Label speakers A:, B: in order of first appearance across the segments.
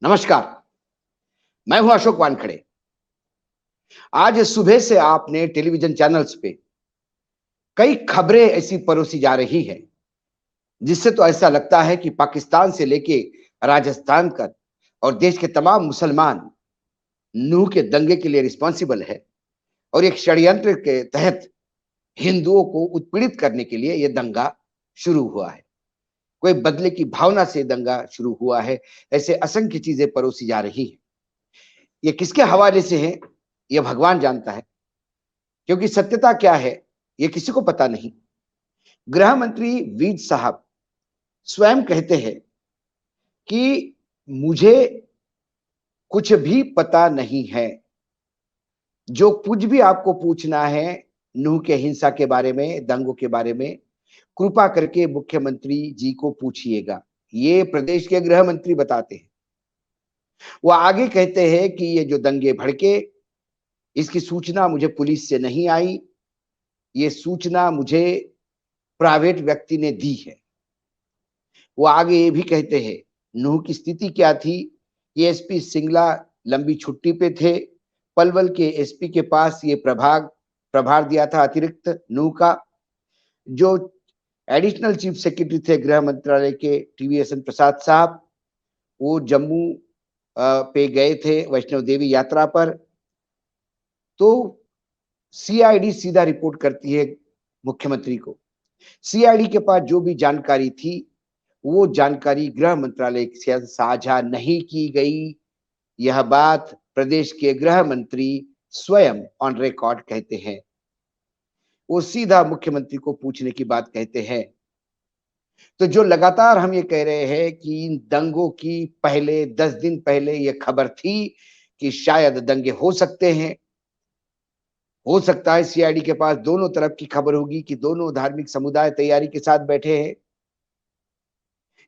A: नमस्कार। मैं हूं अशोक वानखड़े। आज सुबह से आपने टेलीविजन चैनल्स पे कई खबरें ऐसी परोसी जा रही है जिससे तो ऐसा लगता है कि पाकिस्तान से लेके राजस्थान तक और देश के तमाम मुसलमान नूह के दंगे के लिए रिस्पॉन्सिबल है और एक षड्यंत्र के तहत हिंदुओं को उत्पीड़ित करने के लिए यह दंगा शुरू हुआ है। कोई बदले की भावना से दंगा शुरू हुआ है। ऐसे असंख्य चीजें परोसी जा रही है। ये किसके हवाले से है, यह भगवान जानता है, क्योंकि सत्यता क्या है यह किसी को पता नहीं। गृह मंत्री वीज साहब स्वयं कहते हैं कि मुझे कुछ भी पता नहीं है। जो कुछ भी आपको पूछना है नूह के हिंसा के बारे में, दंगों के बारे में, कृपा करके मुख्यमंत्री जी को पूछिएगा। ये प्रदेश के गृह मंत्री बताते हैं। वो आगे कहते हैं कि ये जो दंगे भड़के, इसकी सूचना मुझे पुलिस से नहीं आई, ये सूचना मुझे प्राइवेट व्यक्ति ने दी है। वो आगे ये भी कहते हैं नूह की स्थिति क्या थी। एसपी सिंगला लंबी छुट्टी पे थे। पलवल के एसपी के पास ये प्रभार दिया था अतिरिक्त नूह का। जो एडिशनल चीफ सेक्रेटरी थे गृह मंत्रालय के टीवीएसएन प्रसाद साहब, वो जम्मू पे गए थे वैष्णव देवी यात्रा पर। तो सीआईडी सीधा रिपोर्ट करती है मुख्यमंत्री को। सीआईडी के पास जो भी जानकारी थी वो जानकारी गृह मंत्रालय से साझा नहीं की गई। यह बात प्रदेश के गृह मंत्री स्वयं ऑन रिकॉर्ड कहते हैं। वो सीधा मुख्यमंत्री को पूछने की बात कहते हैं। तो जो लगातार हम ये कह रहे हैं कि इन दंगों की पहले 10 दिन पहले ये खबर थी कि शायद दंगे हो सकते हैं। हो सकता है सीआईडी के पास दोनों तरफ की खबर होगी कि दोनों धार्मिक समुदाय तैयारी के साथ बैठे हैं।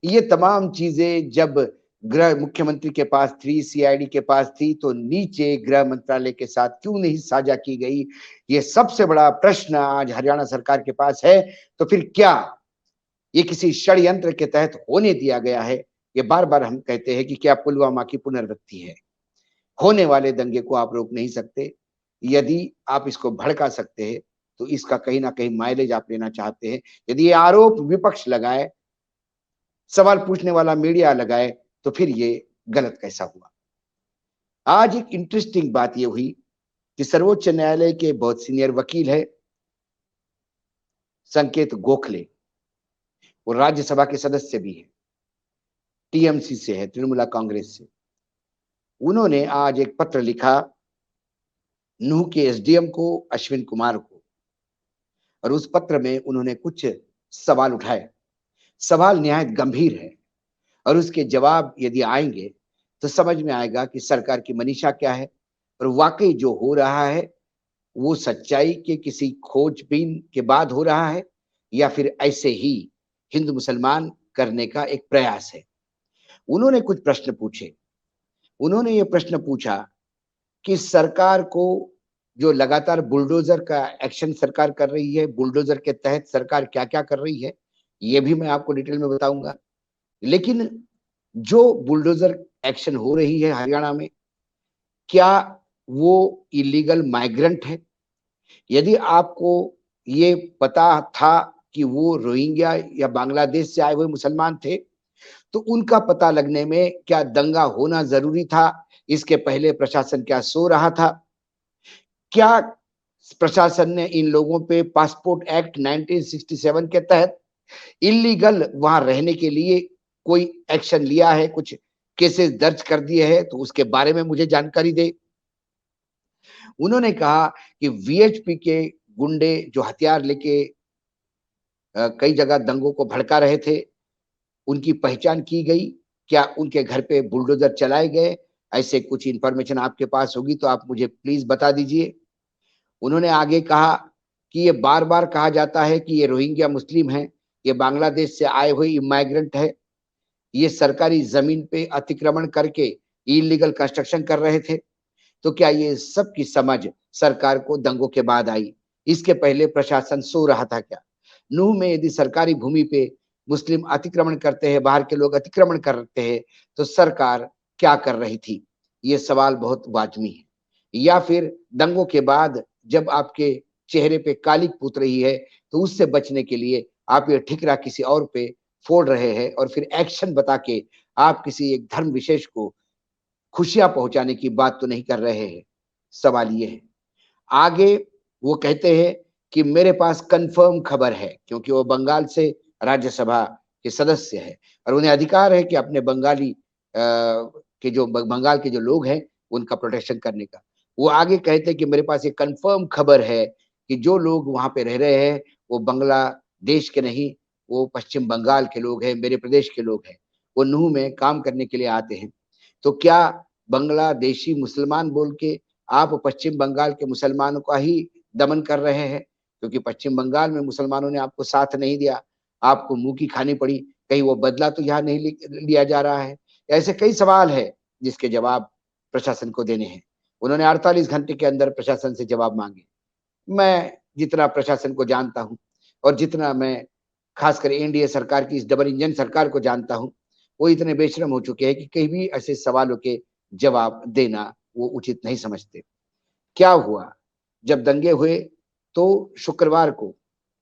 A: ये तमाम चीजें जब गृह मुख्यमंत्री के पास थी, सीआईडी के पास थी, तो नीचे गृह मंत्रालय के साथ क्यों नहीं साझा की गई? ये सबसे बड़ा प्रश्न आज हरियाणा सरकार के पास है। तो फिर क्या ये किसी षड्यंत्र के तहत होने दिया गया है? ये बार बार हम कहते हैं कि क्या पुलवामा की पुनरावृत्ति है? होने वाले दंगे को आप रोक नहीं सकते। यदि आप इसको भड़का सकते हैं तो इसका कहीं ना कहीं माइलेज आप लेना चाहते हैं। यदि ये आरोप विपक्ष लगाए, सवाल पूछने वाला मीडिया लगाए, तो फिर ये गलत कैसा हुआ? आज एक इंटरेस्टिंग बात ये हुई कि सर्वोच्च न्यायालय के बहुत सीनियर वकील है संकेत गोखले, वो राज्यसभा के सदस्य भी है, टीएमसी से है, तृणमूल कांग्रेस से। उन्होंने आज एक पत्र लिखा नूह के एसडीएम को, अश्विन कुमार को, और उस पत्र में उन्होंने कुछ सवाल उठाए। सवाल निहायत गंभीर है और उसके जवाब यदि आएंगे तो समझ में आएगा कि सरकार की मनीषा क्या है और वाकई जो हो रहा है वो सच्चाई के किसी खोजबीन के बाद हो रहा है या फिर ऐसे ही हिंदू मुसलमान करने का एक प्रयास है। उन्होंने कुछ प्रश्न पूछे। उन्होंने ये प्रश्न पूछा कि सरकार को जो लगातार बुलडोजर का एक्शन सरकार कर रही है, बुलडोजर के तहत सरकार क्या क्या कर रही है, ये भी मैं आपको डिटेल में बताऊंगा। लेकिन जो बुलडोजर एक्शन हो रही है हरियाणा में, क्या वो इलीगल माइग्रेंट है? यदि आपको ये पता था कि वो रोहिंग्या या बांग्लादेश से आए हुए मुसलमान थे, तो उनका पता लगने में क्या दंगा होना जरूरी था? इसके पहले प्रशासन क्या सो रहा था? क्या प्रशासन ने इन लोगों पे पासपोर्ट एक्ट 1967 के तहत इलीगल वहां रहने के लिए कोई एक्शन लिया है, कुछ केसेस दर्ज कर दिए हैं? तो उसके बारे में मुझे जानकारी दे। उन्होंने कहा कि वीएचपी के गुंडे जो हथियार लेके कई जगह दंगों को भड़का रहे थे, उनकी पहचान की गई। क्या उनके घर पे बुलडोजर चलाए गए? ऐसे कुछ इंफॉर्मेशन आपके पास होगी तो आप मुझे प्लीज बता दीजिए। उन्होंने आगे कहा कि ये बार बार कहा जाता है कि ये रोहिंग्या मुस्लिम हैं, ये बांग्लादेश से आए हुए इमाइग्रेंट है, ये सरकारी जमीन पे अतिक्रमण करके इलीगल कंस्ट्रक्शन कर रहे थे। तो क्या ये सब की समझ सरकार को दंगों के बाद आई? इसके पहले प्रशासन सो रहा था क्या? नूह में यदि सरकारी भूमि पे मुस्लिम अतिक्रमण करते हैं, बाहर के लोग अतिक्रमण करते हैं, तो सरकार क्या कर रही थी? ये सवाल बहुत वाजबी है। या फिर दंगों के बाद जब आपके चेहरे पे कालिक पुत रही है, तो उससे बचने के लिए आप ये ठिकरा किसी और पे फोड़ रहे हैं और फिर एक्शन बता के आप किसी एक धर्म विशेष को खुशियां पहुंचाने की बात तो नहीं कर रहे हैं। सवाल ये है। आगे वो कहते हैं कि मेरे पास कंफर्म खबर है, क्योंकि वो बंगाल से राज्यसभा के सदस्य है और उन्हें अधिकार है कि अपने के जो बंगाल के जो लोग हैं उनका प्रोटेक्शन करने का। वो आगे कहते हैं कि मेरे पास ये कंफर्म खबर है कि जो लोग वहां पे रह रहे हैं वो बांग्लादेश के नहीं, वो पश्चिम बंगाल के लोग हैं, मेरे प्रदेश के लोग हैं। वो नूह में काम करने के लिए आते हैं। तो क्या बांग्लादेशी मुसलमान बोल के आप पश्चिम बंगाल के मुसलमानों का ही दमन कर रहे हैं? क्योंकि पश्चिम बंगाल में मुसलमानों ने आपको साथ नहीं दिया, आपको मुंह की खानी पड़ी। कहीं वो बदला तो यहाँ नहीं लिया जा रहा है? ऐसे कई सवाल है जिसके जवाब प्रशासन को देने हैं। उन्होंने 48 घंटे के अंदर प्रशासन से जवाब मांगे। मैं जितना प्रशासन को जानता हूँ और जितना मैं खासकर एनडीए सरकार की इस डबल इंजन सरकार को जानता हूँ, वो इतने बेशरम हो चुके हैं कि कहीं भी ऐसे सवालों के जवाब देना वो उचित नहीं समझते। क्या हुआ? जब दंगे हुए तो शुक्रवार को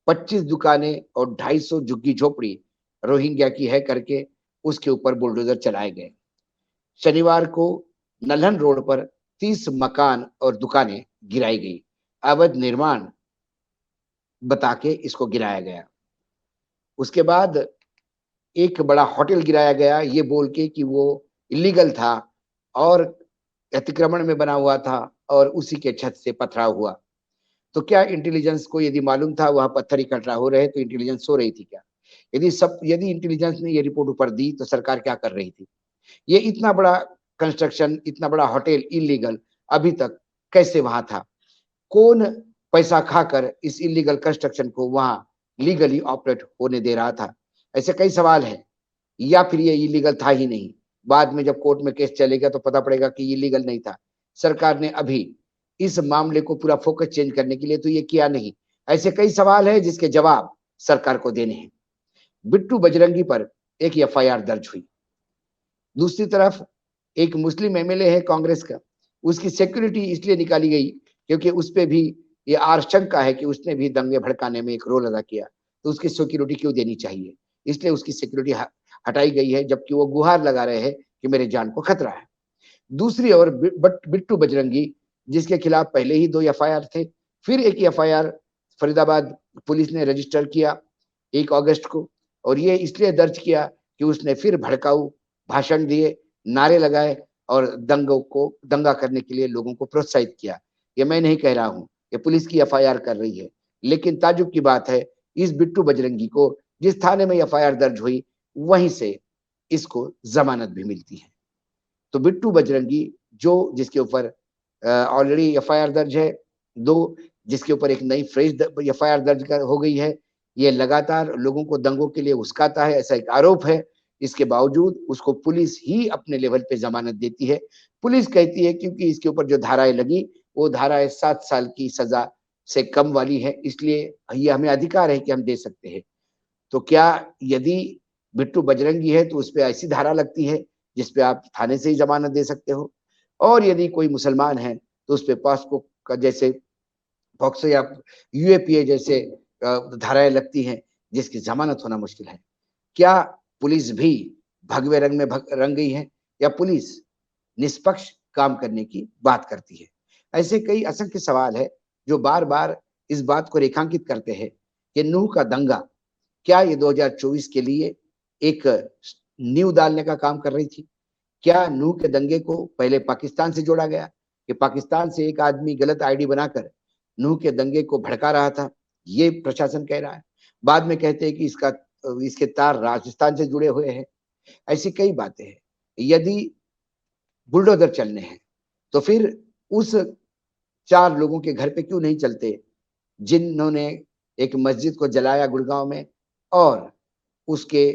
A: 25 दुकानें और 250 झुग्गी झोपड़ी रोहिंग्या की है करके उसके ऊपर बुलडोजर चलाए गए। शनिवार को नल्हन रोड पर 30 मकान और दुकानें गिराई गई। अवैध निर्माण बता के इसको गिराया गया। उसके बाद एक बड़ा होटल गिराया गया ये बोल के कि वो इलीगल था और अतिक्रमण में बना हुआ था और उसी के छत से पथराव हुआ। तो क्या इंटेलिजेंस को यदि मालूम था वहां पत्थर इकट्ठा हो रहे तो इंटेलिजेंस सो रही थी क्या? यदि इंटेलिजेंस ने ये रिपोर्ट ऊपर दी तो सरकार क्या कर रही थी? ये इतना बड़ा कंस्ट्रक्शन, इतना बड़ा होटल इलीगल अभी तक कैसे वहां था? कौन पैसा खाकर इस इलीगल कंस्ट्रक्शन को वहां लीगली ऑपरेट होने दे रहा था? ऐसे कई सवाल हैं। या फिर ये इलीगल था ही नहीं, बाद में जब कोर्ट में केस चलेगा तो पता पड़ेगा कि इलीगल नहीं था। सरकार ने अभी इस मामले को पूरा फोकस चेंज करने के लिए तो ये किया नहीं। ऐसे कई सवाल है जिसके जवाब सरकार को देने हैं। बिट्टू बजरंगी पर एक एफआईआर दर्ज हुई। दूसरी तरफ एक मुस्लिम एमएलए है कांग्रेस का, उसकी सिक्योरिटी इसलिए निकाली गई क्योंकि उस पे भी ये आशंका है कि उसने भी दंगे भड़काने में एक रोल अदा किया, तो उसकी सिक्योरिटी क्यों देनी चाहिए? इसलिए उसकी सिक्योरिटी हटाई गई है, जबकि वो गुहार लगा रहे हैं कि मेरे जान को खतरा है। दूसरी ओर बिट्टू बजरंगी, जिसके खिलाफ पहले ही 2 एफआईआर थे, फिर एक एफआईआर फरीदाबाद पुलिस ने रजिस्टर किया 1 अगस्त को, और ये इसलिए दर्ज किया कि उसने फिर भड़काऊ भाषण दिए, नारे लगाए और दंगा करने के लिए लोगों को प्रोत्साहित किया। ये मैं नहीं कह रहा हूँ, ये पुलिस की एफआईआर कर रही है। लेकिन ताज्जुब की बात है, इस बिट्टू बजरंगी को जिस थाने में एफआईआर दर्ज हुई, वहीं से इसको जमानत भी मिलती है। तो बिट्टू बजरंगी जो जिसके ऊपर ऑलरेडी एफआईआर दर्ज है, 2 जिसके ऊपर एक नई फ्रेश एफआईआर दर्ज हो गई है, ये लगातार लोगों को दंगों के लिए उस्काता है, ऐसा एक आरोप है। इसके बावजूद उसको पुलिस ही अपने लेवल पे जमानत देती है। पुलिस कहती है क्योंकि इसके ऊपर जो धाराएं लगी वो धाराएं 7 साल की सजा से कम वाली है, इसलिए ये हमें अधिकार है कि हम दे सकते हैं। तो क्या यदि बिट्टू बजरंगी है तो उसपे ऐसी धारा लगती है जिसपे आप थाने से ही जमानत दे सकते हो, और यदि कोई मुसलमान है तो उसपे पॉस्को का जैसे पॉक्सो या यूएपीए जैसे धाराएं लगती हैं जिसकी जमानत होना मुश्किल है। क्या पुलिस भी भगवे रंग में रंग गई है, या पुलिस निष्पक्ष काम करने की बात करती है? ऐसे कई असंख्य सवाल है जो बार बार इस बात को रेखांकित करते हैं कि नूह का दंगा क्या ये 2024 के लिए एक नींव डालने का काम कर रही थी? क्या नूह के दंगे को पहले पाकिस्तान से जोड़ा गया कि पाकिस्तान से एक आदमी गलत आईडी बनाकर नूह के दंगे को भड़का रहा था? ये प्रशासन कह रहा है। बाद में कहते हैं कि इसके तार राजस्थान से जुड़े हुए हैं। ऐसी कई बातें हैं। यदि बुलडोजर चलने हैं तो फिर उस 4 लोगों के घर पे क्यों नहीं चलते जिन्होंने एक मस्जिद को जलाया गुड़गांव में और उसके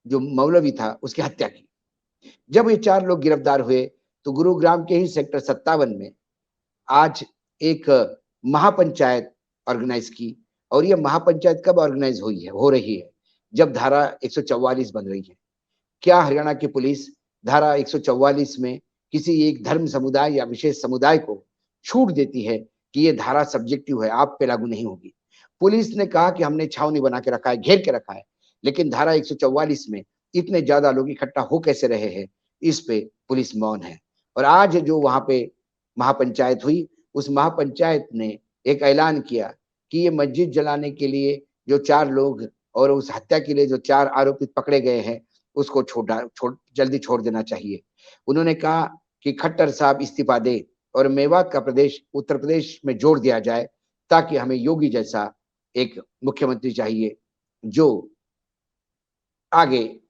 A: जो मौलवी था उसकी हत्या की? जब ये 4 लोग गिरफ्तार हुए तो गुरुग्राम के ही सेक्टर 57 में आज एक महापंचायत ऑर्गेनाइज की, और ये महापंचायत कब ऑर्गेनाइज हुई है हो रही है जब धारा 144 बन रही है। क्या हरियाणा की पुलिस धारा 144 में किसी एक धर्म समुदाय या विशेष समुदाय को छूट देती है कि ये धारा सब्जेक्टिव है, आप पे लागू नहीं होगी। पुलिस ने कहा कि हमने छावनी बना के रखा है, घेर के रखा है, लेकिन धारा 144 में इतने ज्यादा लोग इकट्ठा हो कैसे रहे हैं, इस पे पुलिस मौन है। और आज जो वहां पे महापंचायत हुई, उस महापंचायत ने एक ऐलान किया कि ये मस्जिद जलाने के लिए जो 4 लोग और उस हत्या के लिए जो 4 आरोपित पकड़े गए हैं, उसको जल्दी छोड़ देना चाहिए। उन्होंने कहा कि खट्टर साहब इस्तीफा दे और मेवात का प्रदेश उत्तर प्रदेश में जोड़ दिया जाए, ताकि हमें योगी जैसा एक मुख्यमंत्री चाहिए जो आगे,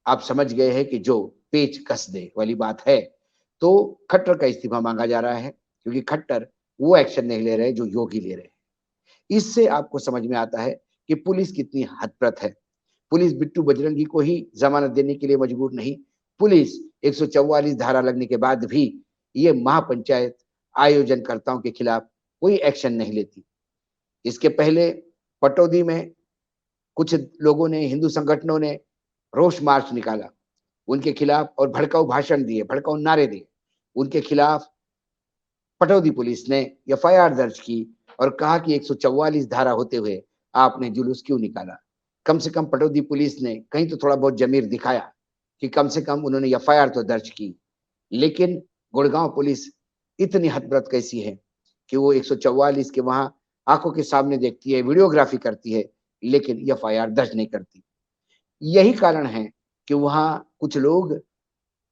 A: आप समझ गए हैं कि जो पेच कस दे वाली बात है। तो खट्टर का इस्तीफा मांगा जा रहा है, क्योंकि खट्टर वो एक्शन नहीं ले रहे जो योगी ले रहे हैं। इससे आपको समझ में आता है कि पुलिस कितनी हतप्रत है। पुलिस बिट्टू बजरंगी को ही जमानत देने के लिए मजबूर नहीं, पुलिस 144 धारा लगने के बाद भी ये महापंचायत आयोजनकर्ताओं के खिलाफ कोई एक्शन नहीं लेती। इसके पहले पटौदी में कुछ लोगों ने, हिंदू संगठनों ने रोष मार्च निकाला उनके खिलाफ और भड़काऊ भाषण दिए, भड़काऊ नारे दिए। उनके खिलाफ पटौदी पुलिस ने एफआईआर दर्ज की और कहा कि 144 धारा होते हुए आपने जुलूस क्यों निकाला। कम से कम पटौदी पुलिस ने कहीं तो थोड़ा बहुत जमीर दिखाया कि कम से कम उन्होंने एफआईआर तो दर्ज की। लेकिन गुड़गांव पुलिस इतनी हतप्रत कैसी है कि वो 144 के वहां आंखों के सामने देखती है, वीडियोग्राफी करती है, लेकिन एफआईआर दर्ज नहीं करती। यही कारण है कि वहां कुछ लोग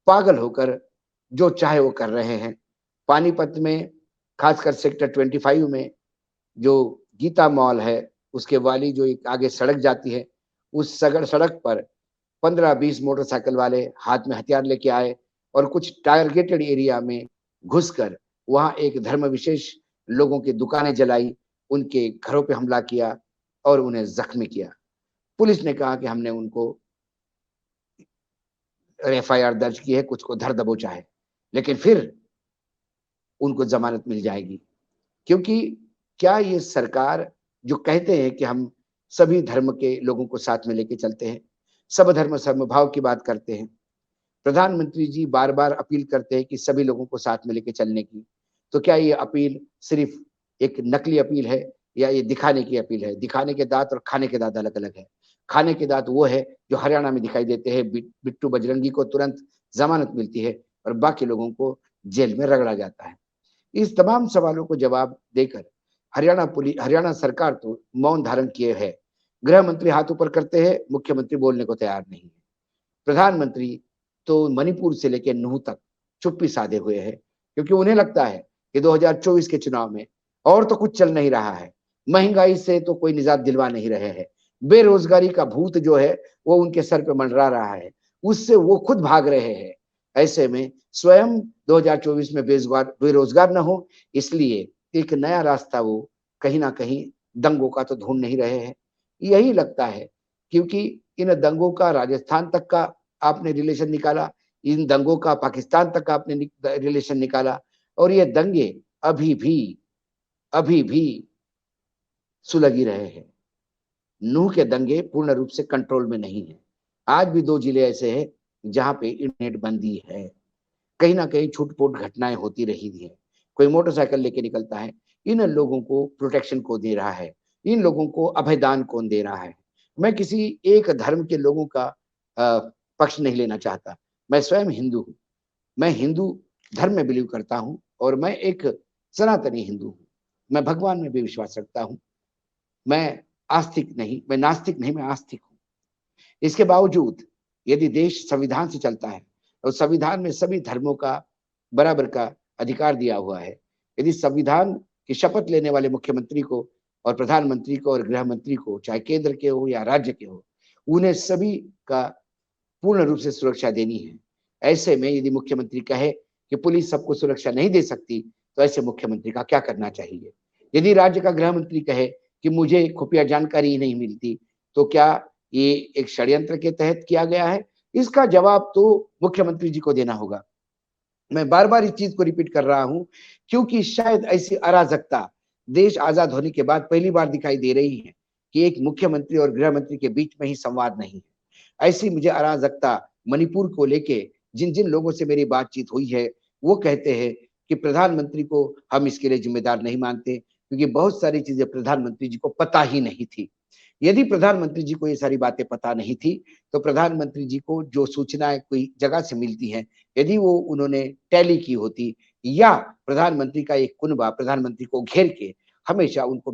A: पागल होकर जो चाहे वो कर रहे हैं। पानीपत में, खासकर सेक्टर 25 में जो गीता मॉल है, उसके वाली जो एक आगे सड़क जाती है, उस सड़क पर 15-20 मोटरसाइकिल वाले हाथ में हथियार लेके आए और कुछ टारगेटेड एरिया में घुसकर वहां एक धर्म विशेष लोगों की दुकानें जलाई, उनके घरों पे हमला किया और उन्हें जख्मी किया। पुलिस ने कहा कि हमने उनको एफआईआर दर्ज की है, कुछ को धर दबोचा है, लेकिन फिर उनको जमानत मिल जाएगी। क्योंकि क्या ये सरकार जो कहते हैं कि हम सभी धर्म के लोगों को साथ में लेके चलते हैं, सब धर्म समभाव की बात करते हैं, प्रधानमंत्री जी बार बार अपील करते हैं कि सभी लोगों को साथ में लेके चलने की, तो क्या ये अपील सिर्फ एक नकली अपील है या ये दिखाने की अपील है? दिखाने के दांत और खाने के दांत अलग अलग है। खाने के दांत वो है जो हरियाणा में दिखाई देते हैं, बिट्टू बजरंगी को तुरंत जमानत मिलती है और बाकी लोगों को जेल में रगड़ा जाता है। इस तमाम सवालों को जवाब देकर हरियाणा सरकार तो मौन धारण किए है। गृह मंत्री हाथ ऊपर करते हैं, मुख्यमंत्री बोलने को तैयार नहीं है। प्रधानमंत्री तो मणिपुर से लेकर नूह तक चुप्पी साधे हुए हैं, क्योंकि उन्हें लगता है कि 2024 के चुनाव में और तो कुछ चल नहीं रहा है, महंगाई से तो कोई निजात दिलवा नहीं रहे हैं, बेरोजगारी का भूत जो है वो उनके सर पे मंडरा रहा है, उससे वो खुद भाग रहे हैं। ऐसे में स्वयं 2024 में बेरोजगार न हो, इसलिए एक नया रास्ता वो कहीं ना कहीं दंगों का तो ढूंढ नहीं रहे हैं। यही लगता है, क्योंकि इन दंगों का राजस्थान तक का आपने रिलेशन निकाला, इन दंगों का पाकिस्तान तक का आपने रिलेशन निकाला, और ये दंगे अभी भी सुलग ही रहे हैं। नूह के दंगे पूर्ण रूप से कंट्रोल में नहीं है। आज भी 2 जिले ऐसे हैं जहां पे इंटरनेट बंदी है, कहीं ना कहीं छूटपुट घटनाएं होती रही है। कोई मोटरसाइकिल लेके निकलता है, इन लोगों को प्रोटेक्शन कौन दे रहा है? इन लोगों को अभयदान कौन दे रहा है? मैं किसी एक धर्म के लोगों का पक्ष नहीं लेना चाहता। मैं स्वयं हिंदू हूँ, मैं हिंदू धर्म में बिलीव करता हूँ और मैं एक सनातनी हिंदू हूँ। मैं भगवान में भी विश्वास रखता हूँ। मैं नास्तिक नहीं, मैं आस्तिक हूँ। इसके बावजूद यदि देश संविधान से चलता है और संविधान में सभी धर्मों का बराबर का अधिकार दिया हुआ है, यदि संविधान की शपथ लेने वाले मुख्यमंत्री को और प्रधानमंत्री को और गृह मंत्री को, चाहे केंद्र के हो या राज्य के हो, उन्हें सभी का पूर्ण रूप से सुरक्षा देनी है। ऐसे में यदि मुख्यमंत्री कहे कि पुलिस सबको सुरक्षा नहीं दे सकती, तो ऐसे मुख्यमंत्री का क्या करना चाहिए? यदि राज्य का गृह मंत्री कहे कि मुझे खुफिया जानकारी ही नहीं मिलती, तो क्या ये एक षड्यंत्र के तहत किया गया है? इसका जवाब तो मुख्यमंत्री जी को देना होगा। मैं बार बार इस चीज को रिपीट कर रहा हूं, क्योंकि शायद ऐसी अराजकता देश आजाद होने के बाद पहली बार दिखाई दे रही है कि एक मुख्यमंत्री और गृह मंत्री के बीच में ही संवाद नहीं है। ऐसी मुझे अराजकता मणिपुर को लेके जिन जिन लोगों से मेरी बातचीत हुई है, वो कहते हैं कि प्रधानमंत्री को हम इसके लिए जिम्मेदार नहीं मानते, क्योंकि बहुत सारी चीजें प्रधानमंत्री जी को पता ही नहीं थी। यदि प्रधानमंत्री जी को ये सारी बातें पता नहीं थी, तो प्रधानमंत्री जी को जो सूचनाएं कोई जगह से मिलती हैं, यदि वो उन्होंने टैली की होती, या प्रधानमंत्री का एक कुनबा प्रधानमंत्री को घेर के हमेशा उनको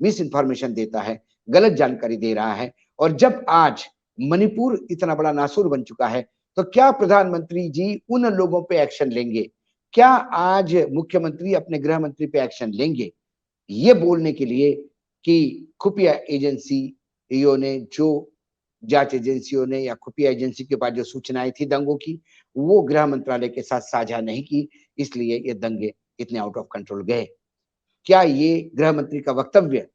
A: मिस इन्फॉर्मेशन देता है, गलत जानकारी दे रहा है, और जब आज मणिपुर इतना बड़ा नासूर बन चुका है, तो क्या प्रधानमंत्री जी उन लोगों पे एक्शन लेंगे? क्या आज मुख्यमंत्री अपने गृह मंत्री पे एक्शन लेंगे? ये बोलने के लिए कि खुफिया एजेंसियों ने जो जांच एजेंसियों ने या खुफिया एजेंसी के पास जो सूचनाएं थी दंगों की, वो गृह मंत्रालय के साथ साझा नहीं की, इसलिए ये दंगे इतने आउट ऑफ कंट्रोल गए। क्या ये गृह मंत्री का वक्तव्य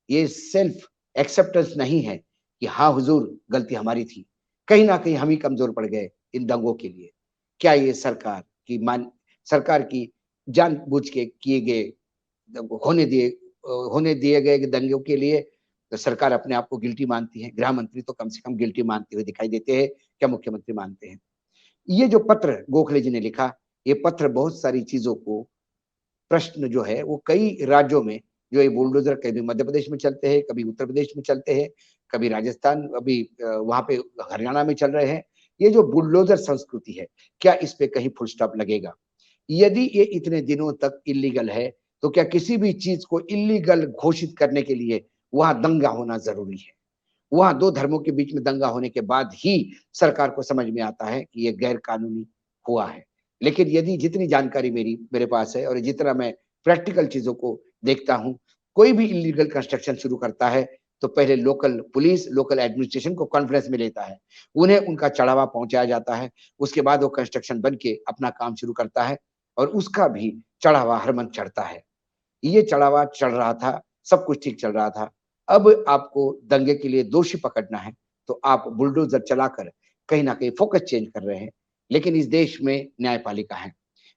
A: ये सेल्फ एक्सेप्टेंस नहीं है कि हाँ हुजूर, गलती हमारी थी, कहीं ना कहीं हम ही कमजोर पड़ गए इन दंगों के लिए? क्या ये सरकार की जानबूझ के किए गए होने दिए होने दिए गए दंगों के लिए तो सरकार अपने आप को गिल्टी मानती है? गृह मंत्री तो कम से कम गिल्टी मानते हुए दिखाई देते हैं, क्या मुख्यमंत्री मानते हैं? ये जो पत्र गोखले जी ने लिखा, ये पत्र बहुत सारी चीजों को प्रश्न जो है वो कई राज्यों में, जो ये बुलडोजर कभी मध्य प्रदेश में चलते हैं, कभी उत्तर प्रदेश में चलते हैं, कभी राजस्थान, अभी वहां पे हरियाणा में चल रहे हैं। ये जो बुलडोजर संस्कृति है, क्या इस पे कहीं फुल स्टॉप लगेगा? यदि ये इतने दिनों तक इलीगल है, तो क्या किसी भी चीज को इलीगल घोषित करने के लिए वहां दंगा होना जरूरी है? वहां दो धर्मों के बीच में दंगा होने के बाद ही सरकार को समझ में आता है कि ये गैर कानूनी हुआ है। लेकिन यदि जितनी जानकारी मेरे पास है और जितना मैं प्रैक्टिकल चीजों को देखता हूं, कोई भी इलीगल कंस्ट्रक्शन शुरू करता है तो पहले लोकल पुलिस, लोकल एडमिनिस्ट्रेशन को कॉन्फ्रेंस में लेता है, उन्हें उनका चढ़ावा पहुंचाया जाता है, उसके बाद वो कंस्ट्रक्शन बन के अपना काम शुरू करता है, और उसका भी चढ़ावा हर मन चढ़ता है। ये चढ़ावा चढ़ रहा था, सब कुछ ठीक चल रहा था। अब आपको दंगे के लिए दोषी पकड़ना है, तो आप बुलडोजर चलाकर कहीं न कहीं फोकस चेंज कर रहे हैं। लेकिन इस देश में न्यायपालिका है।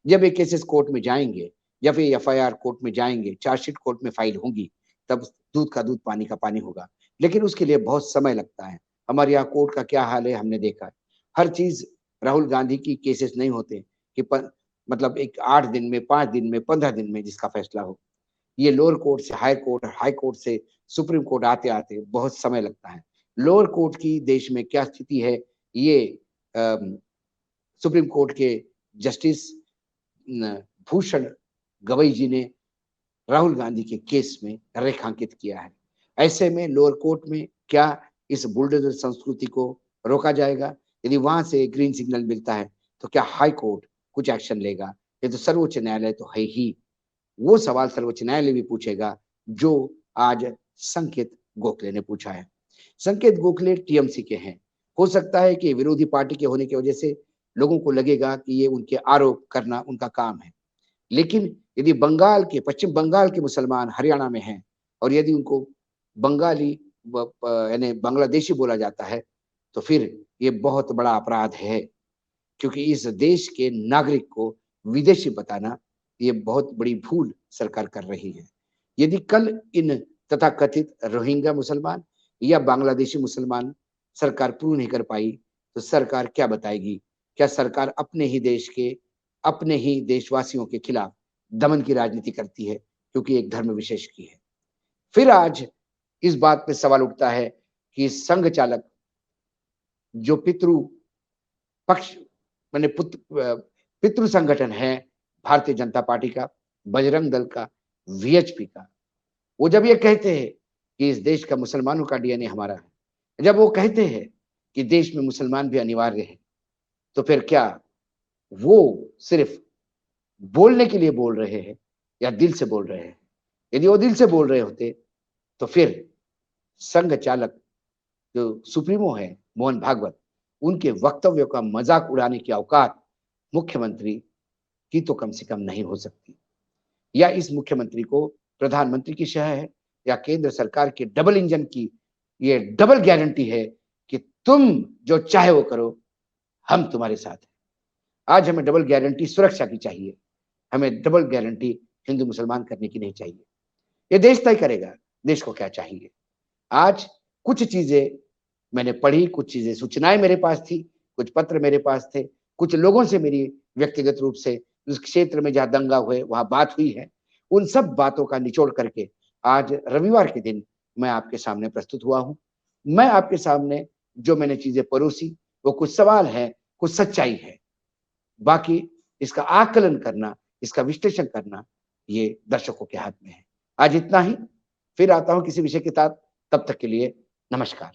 A: जब ये केसेस कोर्ट में जाएँगे, जब ये एफआईआर कोर्ट में जाएँगे, चार्जशीट कोर्ट में फाइल होंगी, तब दूध का दूध, पानी का पानी होगा। लेकिन उसके लिए बहुत समय लगता है। हमारे यहाँ कोर्ट का क्या हाल है हमने देखा है। हर चीज़ राहुल गांधी की केसेस नहीं होते कि मतलब एक 8 दिन में, 5 दिन में, 15 दिन में जिसका फैसला हो। ये लोअर कोर्ट से हाई कोर्ट, हाई कोर्ट से सुप्रीम कोर्ट आते-आते बहुत समय लगता है। लोअर कोर्ट की देश में क्या स्थिति है, ये अम, सुप्रीम कोर्ट के जस्टिस न भूषण गवई जी ने राहुल गांधी के केस में रेखांकित किया है। ऐसे में लोअर कोर्ट में क्या इस बुलडोजर संस्कृति को रोका जाएगा? यदि वहां से ग्रीन सिग्नल मिलता है, तो क्या हाई कोर्ट कुछ एक्शन लेगा? ये तो सर्वोच्च न्यायालय तो है ही। वो सवाल सर्वोच्च न्यायालय भी पूछेगा, जो आज संकेत गोखले ने पूछा है। संकेत गोखले टीएमसी के हैं। हो सकता है कि विरोधी पार्टी के होने की वजह से लोगों को लगेगा कि ये उनके आरोप करना उनका काम है। लेकिन यदि पश्चिम बंगाल के मुसलमान हरियाणा में हैं, और यदि उनको बंगाली यानी बांग्लादेशी बोला जाता है, तो फिर ये बहुत बड़ा अपराध है। क्योंकि इस देश के नागरिक को विदेशी बताना, ये बहुत बड़ी भूल सरकार कर रही है। यदि कल इन तथाकथित रोहिंग्या मुसलमान या बांग्लादेशी मुसलमान सरकार प्रूव नहीं कर पाई, तो सरकार क्या बताएगी? क्या सरकार अपने ही देशवासियों के खिलाफ दमन की राजनीति करती है, क्योंकि एक धर्म विशेष की है? फिर आज इस बात पे सवाल उठता है कि संघ चालक जो पक्ष माने पितृ संगठन है भारतीय जनता पार्टी का, बजरंग दल का, वीएचपी का, वो जब ये कहते हैं कि इस देश का मुसलमानों का डीएनए हमारा है, जब वो कहते हैं कि देश में मुसलमान भी अनिवार्य है, तो फिर क्या वो सिर्फ बोलने के लिए बोल रहे हैं या दिल से बोल रहे हैं? यदि वो दिल से बोल रहे होते, तो फिर संघ चालक जो सुप्रीमो है मोहन भागवत, उनके वक्तव्यों का मजाक उड़ाने की औकात मुख्यमंत्री की तो कम से कम नहीं हो सकती। या इस मुख्यमंत्री को प्रधानमंत्री की शह है, या केंद्र सरकार के डबल इंजन की ये डबल गारंटी है कि तुम जो चाहे वो करो, हम तुम्हारे साथ हैं। आज हमें डबल गारंटी सुरक्षा की चाहिए, हमें डबल गारंटी हिंदू मुसलमान करने की नहीं चाहिए। ये देश तय करेगा देश को क्या चाहिए। आज कुछ चीजें मैंने पढ़ी, कुछ चीजें सूचनाएं मेरे पास थी, कुछ पत्र मेरे पास थे, कुछ लोगों से मेरी व्यक्तिगत रूप से उस क्षेत्र में जहाँ दंगा हुए वहां बात हुई है, उन सब बातों का निचोड़ करके आज रविवार के दिन मैं आपके सामने प्रस्तुत हुआ हूं। मैं आपके सामने जो मैंने चीजें परोसी वो कुछ सवाल है, कुछ सच्चाई है। बाकी इसका आकलन करना, इसका विश्लेषण करना ये दर्शकों के हाथ में है। आज इतना ही, फिर आता हूं किसी विषय के साथ। तब तक के लिए नमस्कार।